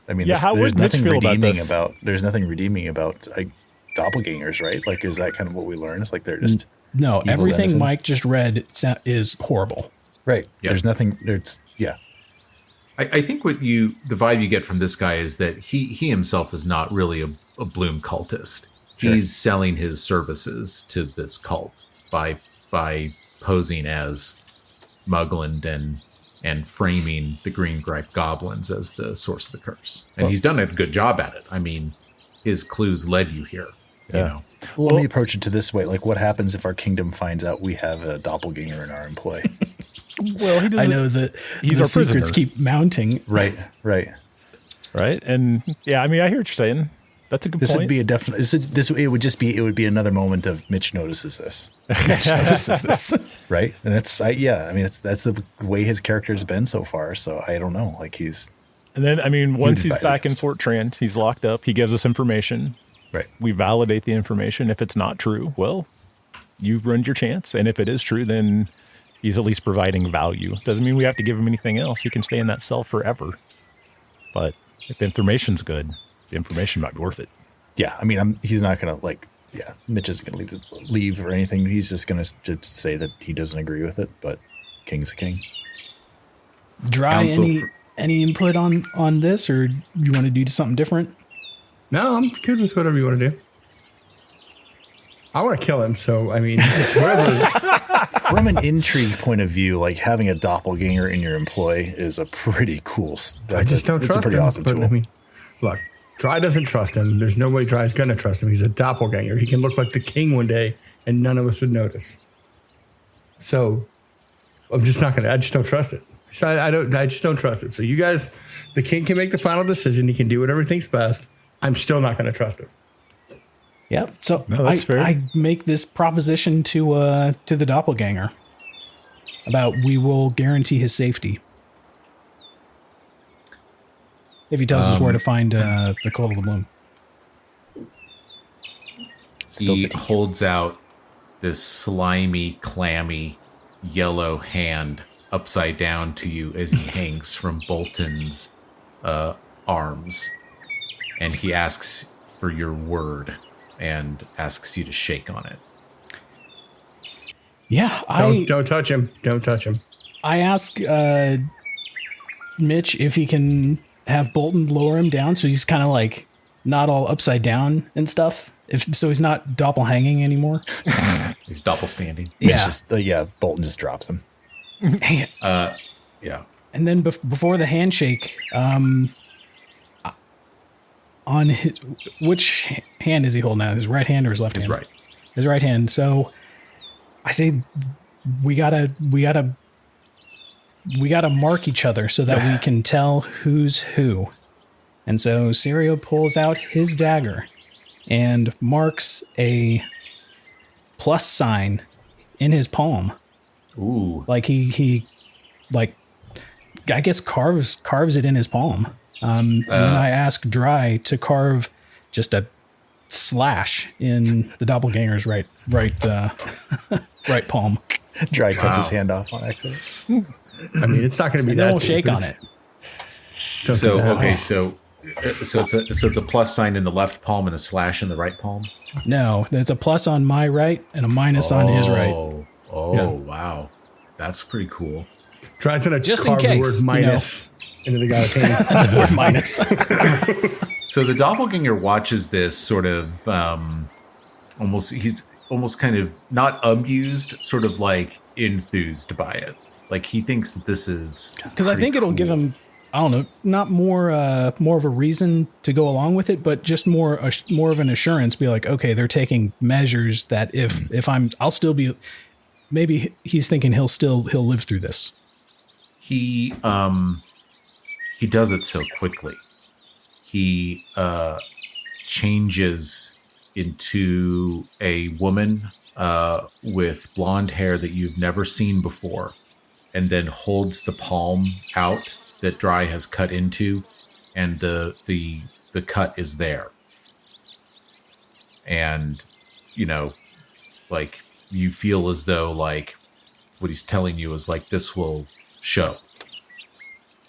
I mean, there's nothing redeeming about doppelgangers, right? Like, is that kind of what we learn? It's like they're just everything denizens. Mike just read is horrible. Right. Yep. There's nothing. I think the vibe you get from this guy is that he himself is not really a Bloom cultist. Sure. He's selling his services to this cult by posing as Mugland and framing the Greengripe goblins as the source of the curse. And he's done a good job at it. I mean, his clues led you here. Yeah. You know. Well, let me approach it to this way. Like, what happens if our kingdom finds out we have a doppelganger in our employ? Well, I know that he's our prisoner. Secrets keep mounting. Right. And yeah, I mean, I hear what you're saying. That's a good point. This would be a definite. It would be another moment of Mitch notices this. Mitch notices this, right? And that's the way his character's been so far. So I don't know. Like And then I mean, once he's back in Fort Trent, he's locked up. He gives us information. Right. We validate the information. If it's not true, well, you run your chance. And if it is true, then he's at least providing value. Doesn't mean we have to give him anything else. He can stay in that cell forever. But if the information's good, the information might be worth it. Yeah, I mean, he's not going to Mitch isn't going to leave or anything. He's just going to say that he doesn't agree with it, but King's a king. Dry, any input on this, or do you want to do something different? No, I'm good with whatever you want to do. I want to kill him, so I mean, it's whatever. From an intrigue point of view, like having a doppelganger in your employ is a pretty cool. I just don't trust him. Awesome tool. I mean, look, Dry doesn't trust him. There's no way Dry's gonna trust him. He's a doppelganger. He can look like the king one day, and none of us would notice. So, I'm just not gonna. I just don't trust it. So I just don't trust it. So you guys, the king can make the final decision. He can do whatever he thinks best. I'm still not going to trust him. Yep. So I make this proposition to the doppelganger about we will guarantee his safety if he tells us where to find the Cult of the Bloom. He holds out this slimy, clammy, yellow hand upside down to you as he hangs from Bolton's arms. And he asks for your word and asks you to shake on it. Yeah, don't touch him. Don't touch him. I ask Mitch if he can have Bolton lower him down so he's kind of like not all upside down and stuff. So he's not doppelhanging anymore. He's doppelstanding. Yeah. Bolton just drops him. Yeah. And then before the handshake, on which hand is he holding out? His right hand or his left hand? His right. His right hand. So I say we gotta mark each other so that we can tell who's who. And so Sirio pulls out his dagger and marks a plus sign in his palm. Ooh. Like he I guess carves it in his palm. And then I ask Dry to carve just a slash in the doppelganger's right palm. Dry cuts his hand off on accident. I mean, it's not going to be that. Don't shake on it. So okay, so it's a plus sign in the left palm and a slash in the right palm. No, there's a plus on my right and a minus on his right. Wow, that's pretty cool. Tries to just carve in case, the word minus into the guy's hand. The word minus. So the doppelganger watches this sort of he's almost kind of not amused, sort of like enthused by it. Like he thinks that this is because I think it'll give him, I don't know, not more of a reason to go along with it, but just more of an assurance. Be like, okay, they're taking measures that if I'll still be. Maybe he's thinking he'll live through this. He does it so quickly. He changes into a woman with blonde hair that you've never seen before, and then holds the palm out that Dry has cut into, and the cut is there. And, like you feel as though like what he's telling you is like this will show.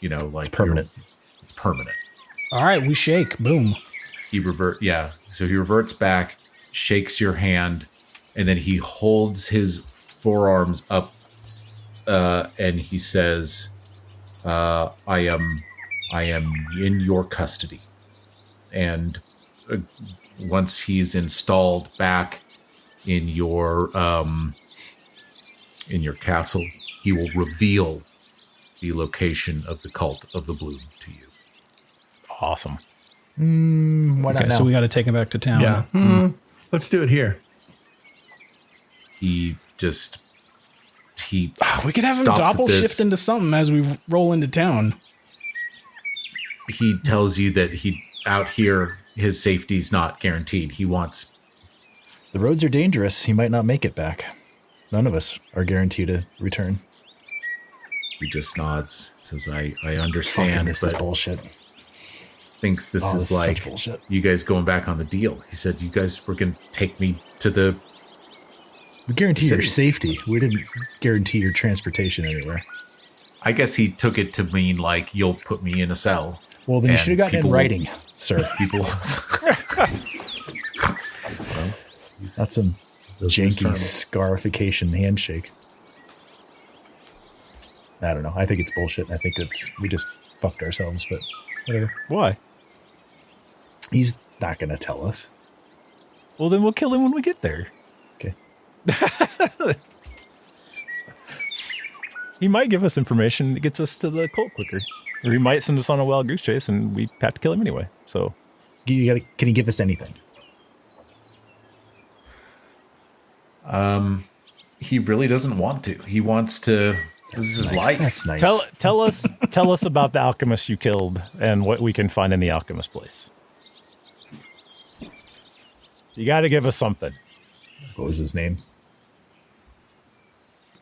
Like it's permanent. It's permanent. All right, we shake. Boom. So he reverts back, shakes your hand, and then he holds his forearms up, and he says, I am in your custody. And once he's installed back in your castle, he will reveal the location of the cult of the bloom to you. Awesome. Why not now? So we got to take him back to town. Yeah. Let's do it here. We could have him doppel shift into something as we roll into town. He tells you that out here, his safety's not guaranteed. He wants... The roads are dangerous. He might not make it back. None of us are guaranteed a return. He just nods, says, I understand, this is bullshit. Thinks this is like you guys going back on the deal. He said you guys were going to take me to the... We guarantee your safety. We didn't guarantee your transportation anywhere. I guess he took it to mean like you'll put me in a cell. Well, then you should have gotten it in writing, sir. People... That's some janky scarification handshake. I don't know. I think it's bullshit. I think we just fucked ourselves, but whatever. Why? He's not going to tell us. Well, then we'll kill him when we get there. Okay. He might give us information that gets us to the cult quicker. Or he might send us on a wild goose chase and we have to kill him anyway. So, can he give us anything? He really doesn't want to. He wants to... This is life. That's nice. Tell us about the alchemist you killed and what we can find in the alchemist place. You got to give us something. What was his name?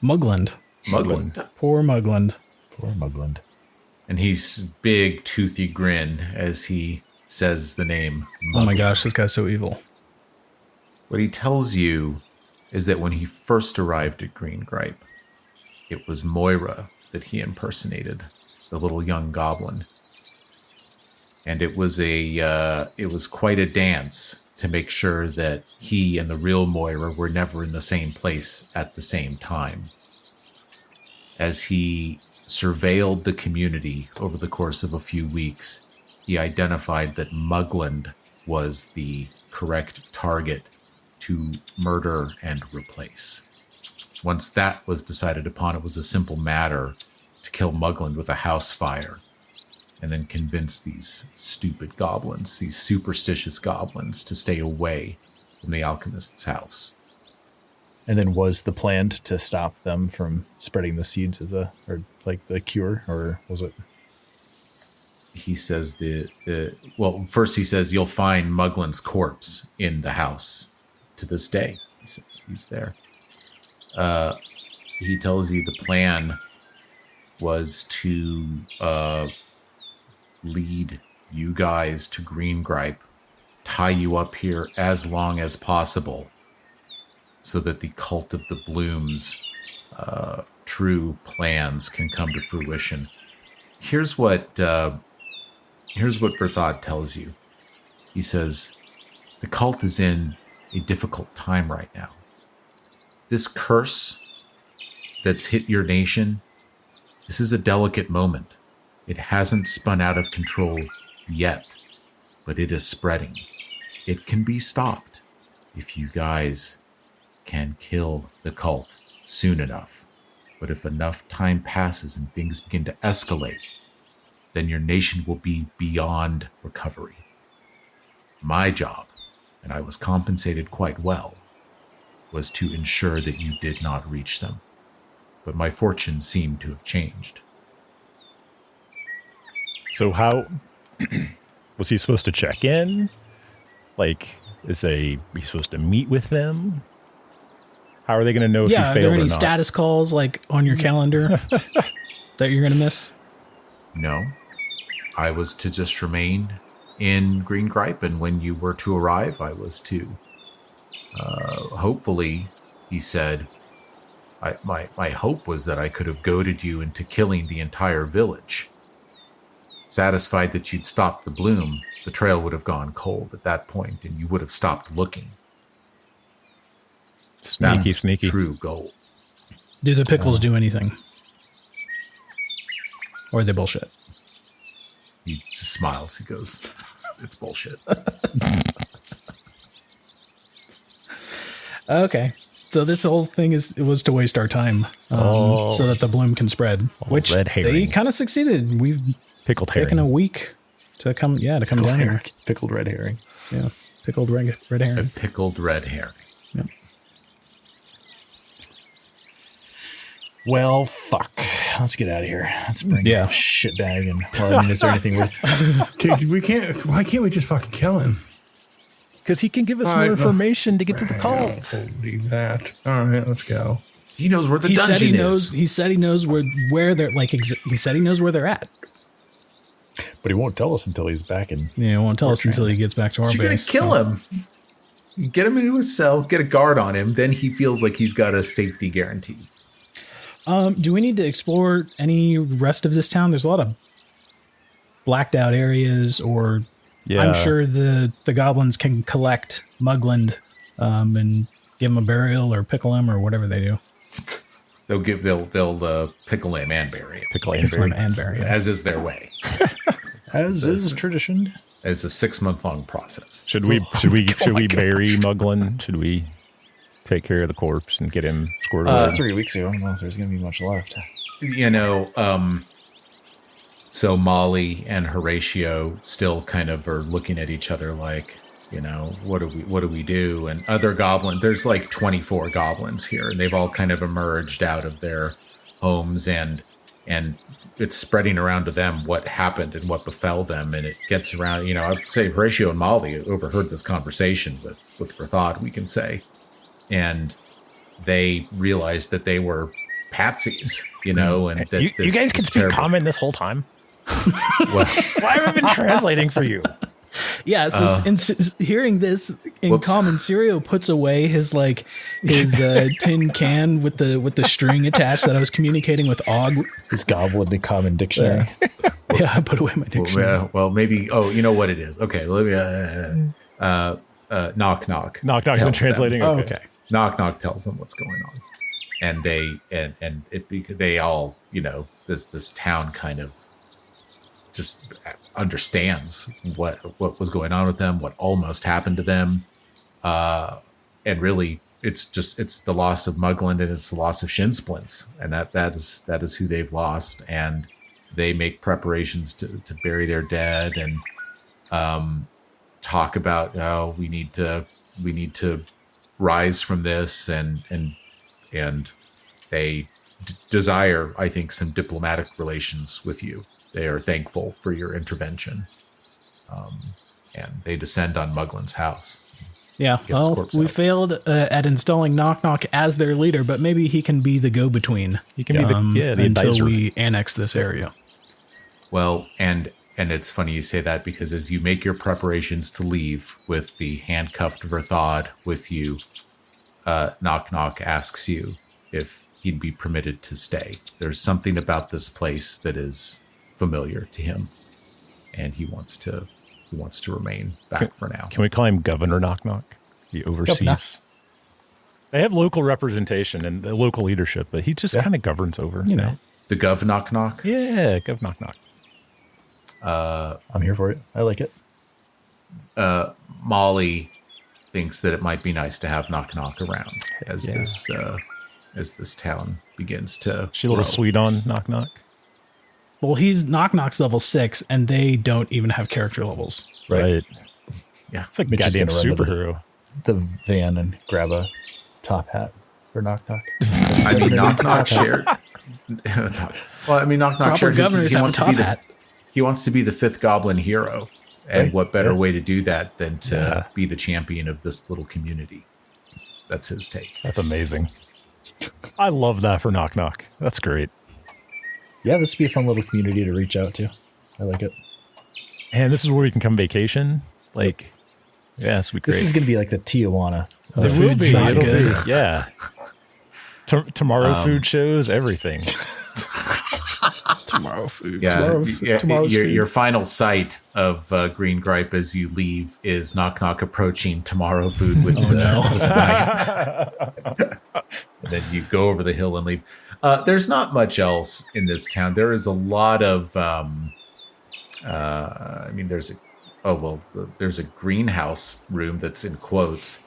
Mugland. Poor Mugland. Poor Mugland. And he's big, toothy grin as he says the name Mugland. Oh my gosh, this guy's so evil. What he tells you is that when he first arrived at Greengripe, it was Moira that he impersonated, the little young goblin. And it was quite a dance to make sure that he and the real Moira were never in the same place at the same time. As he surveilled the community over the course of a few weeks, he identified that Mugland was the correct target to murder and replace. Once that was decided upon, it was a simple matter to kill Mugland with a house fire and then convince these stupid goblins, these superstitious goblins, to stay away from the alchemist's house. And then was the plan to stop them from spreading the seeds of the cure, or was it? He says first he says you'll find Mugland's corpse in the house to this day. He says he's there. He tells you the plan was to lead you guys to Greengripe, tie you up here as long as possible so that the cult of the blooms true plans can come to fruition. Here's what Verthod tells you. He says, the cult is in a difficult time right now. This curse that's hit your nation, this is a delicate moment. It hasn't spun out of control yet, but it is spreading. It can be stopped if you guys can kill the cult soon enough. But if enough time passes and things begin to escalate, then your nation will be beyond recovery. My job, and I was compensated quite well, was to ensure that you did not reach them. But my fortune seemed to have changed. So how was he supposed to check in? Like, are you supposed to meet with them? How are they going to know if you failed or not? Yeah, are there any status calls like on your calendar that you're going to miss? No. I was to just remain in Greengripe, and when you were to arrive, I was to, hopefully, he said, my hope was that I could have goaded you into killing the entire village. Satisfied that you'd stopped the bloom, the trail would have gone cold at that point, and you would have stopped looking. Sneaky. True goal. Do the pickles do anything? Or are they bullshit? He just smiles. He goes, it's bullshit. Okay. So this whole thing was to waste our time so that the bloom can spread, which they kind of succeeded. We've taken a week to come down here. Pickled red herring. Yeah. Pickled red herring. A pickled red herring. Yeah. Well, fuck. Let's get out of here. Let's bring a shit bag. And is there anything worth? Dude, why can't we just fucking kill him? Because he can give us more information to get to the cult. Believe that. All right, let's go. He knows where the dungeon is. He said he knows where they're he said he knows where they're at. But he won't tell us until he's back in. Yeah, he won't tell us until he gets back to our base. You're going to kill him. Get him into his cell, get a guard on him, then he feels like he's got a safety guarantee. Do we need to explore any rest of this town? There's a lot of blacked out areas, or I'm sure the goblins can collect Mugland and give him a burial or pickle him or whatever they do. They'll pickle him and bury him. Pickle him and bury him. As is their way. As is tradition. It's a 6-month-long process. Should we bury Mugland? Should we take care of the corpse and get him squirted away? 3 weeks ago. I don't know if there's going to be much left. So Molly and Horatio still kind of are looking at each other like, what do we do? And other goblins, there's like 24 goblins here, and they've all kind of emerged out of their homes, and it's spreading around to them what happened and what befell them, and it gets around. I'd say Horatio and Molly overheard this conversation with Verthod, we can say, and they realized that they were patsies, and that you guys can speak common this whole time. Why have I been translating for you? Yeah, so hearing this in common, Sirio puts away his tin can with the string attached that I was communicating with Og. His goblin in common dictionary. Yeah, I put away my dictionary. Well, maybe. Oh, you know what it is? Okay, let me. Knock knock. Knock knock isn't translating. Oh, okay. Knock knock tells them what's going on, and they all this town kind of just understands what was going on with them, what almost happened to them, and really it's the loss of Mugland and it's the loss of Shin Splints, and that is who they've lost, and they make preparations to bury their dead and talk about we need to rise from this, and they desire, I think, some diplomatic relations with you. They are thankful for your intervention, and they descend on Mugland's house. Yeah, well, we failed at installing Knock Knock as their leader, but maybe he can be the go-between. He can be the until we annex this area. Well, and it's funny you say that, because as you make your preparations to leave with the handcuffed Verthod with you, Knock Knock asks you if he'd be permitted to stay. There's something about this place that is familiar to him, and he wants to remain back for now. Can we call him Governor Knock Knock? He oversees. Governor. They have local representation and the local leadership, but he just kind of governs over. You know, the Gov Knock Knock. Yeah, Gov Knock Knock. I'm here for it. I like it. Molly thinks that it might be nice to have Knock Knock around as this town begins to. She a little sweet on Knock Knock. Well, he's Knock Knock's level 6, and they don't even have character levels. Right. Yeah, it's like a goddamn superhero. The van and grab a top hat for Knock Knock. I mean, Knock Knock shared. Well, I mean, Knock Knock shared. He wants to be the 5th Goblin hero. And what better way to do that than to be the champion of this little community? That's his take. That's amazing. I love that for Knock Knock. That's great. Yeah, this would be a fun little community to reach out to. I like it. And this is where we can come vacation. Like, yeah, this would be great. This is going to be like the Tijuana. The food's not good. Yeah. Tomorrow food shows, everything. Tomorrow food. Yeah, your final sight of Greengripe as you leave is Knock Knock approaching Tomorrow Food with a knife. And then you go over the hill and leave. There's not much else in this town. There is a lot of, there's a greenhouse room that's in quotes.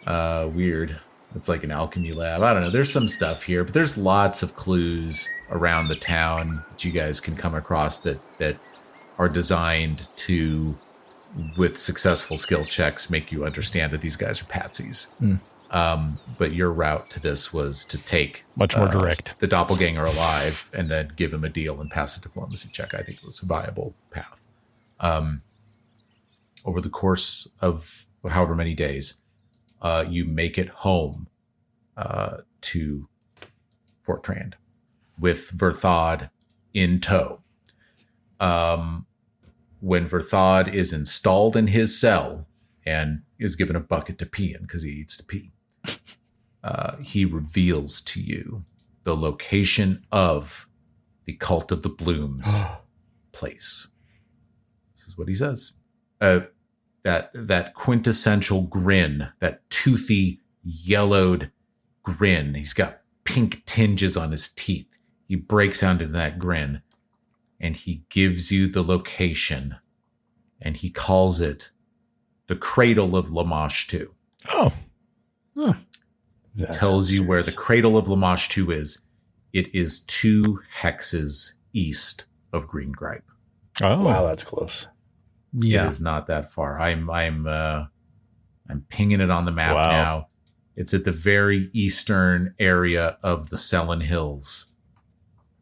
Weird. It's like an alchemy lab. I don't know. There's some stuff here, but there's lots of clues around the town that you guys can come across that are designed to, with successful skill checks, make you understand that these guys are patsies. But your route to this was to take much more direct the doppelganger alive and then give him a deal and pass a diplomacy check. I think it was a viable path. Over the course of however many days, you make it home to Fort Trand with Verthod in tow. When Verthod is installed in his cell and is given a bucket to pee in because he needs to pee, he reveals to you the location of the Cult of the Blooms place. This is what he says. That quintessential grin, that toothy, yellowed grin. He's got pink tinges on his teeth. He breaks out into that grin, and he gives you the location, and he calls it the Cradle of Lamash 2. Oh. Tells you where the Cradle of Lamash 2 is. It is 2 hexes east of Greengripe. Oh. Wow, that's close. Yeah. It is not that far. I'm pinging it on the map now. It's at the very eastern area of the Selin Hills.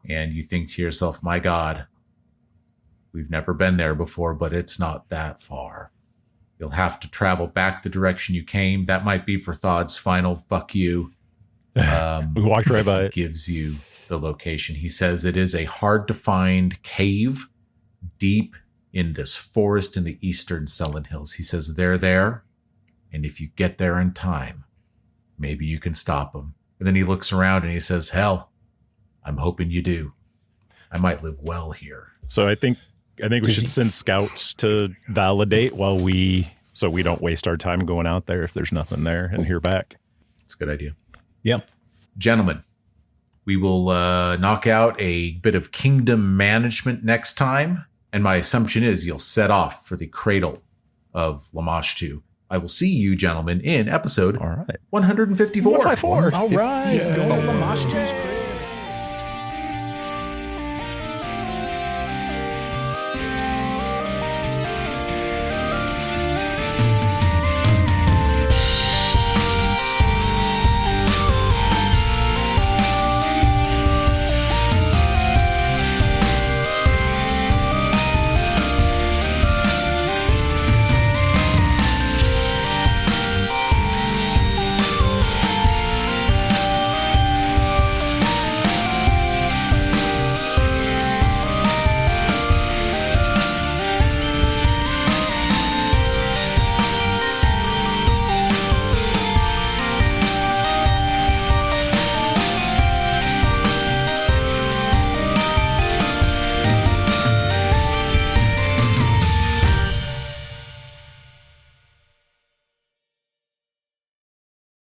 And you think to yourself, my God, we've never been there before, but it's not that far. You'll have to travel back the direction you came. That might be for Thod's final fuck you. We walked right by it. Gives you the location. He says it is a hard to find cave deep in this forest in the eastern Selin Hills. He says they're there, and if you get there in time, maybe you can stop them. And then he looks around and he says, hell, I'm hoping you do. I might live well here. So I think we should send scouts to validate so we don't waste our time going out there if there's nothing there and hear back. It's a good idea. Yep. Gentlemen, we will knock out a bit of kingdom management next time. And my assumption is you'll set off for the Cradle of Lamash 2. I will see you, gentlemen, in episode 154. 154. All right. Go to Lamash 2's Cradle.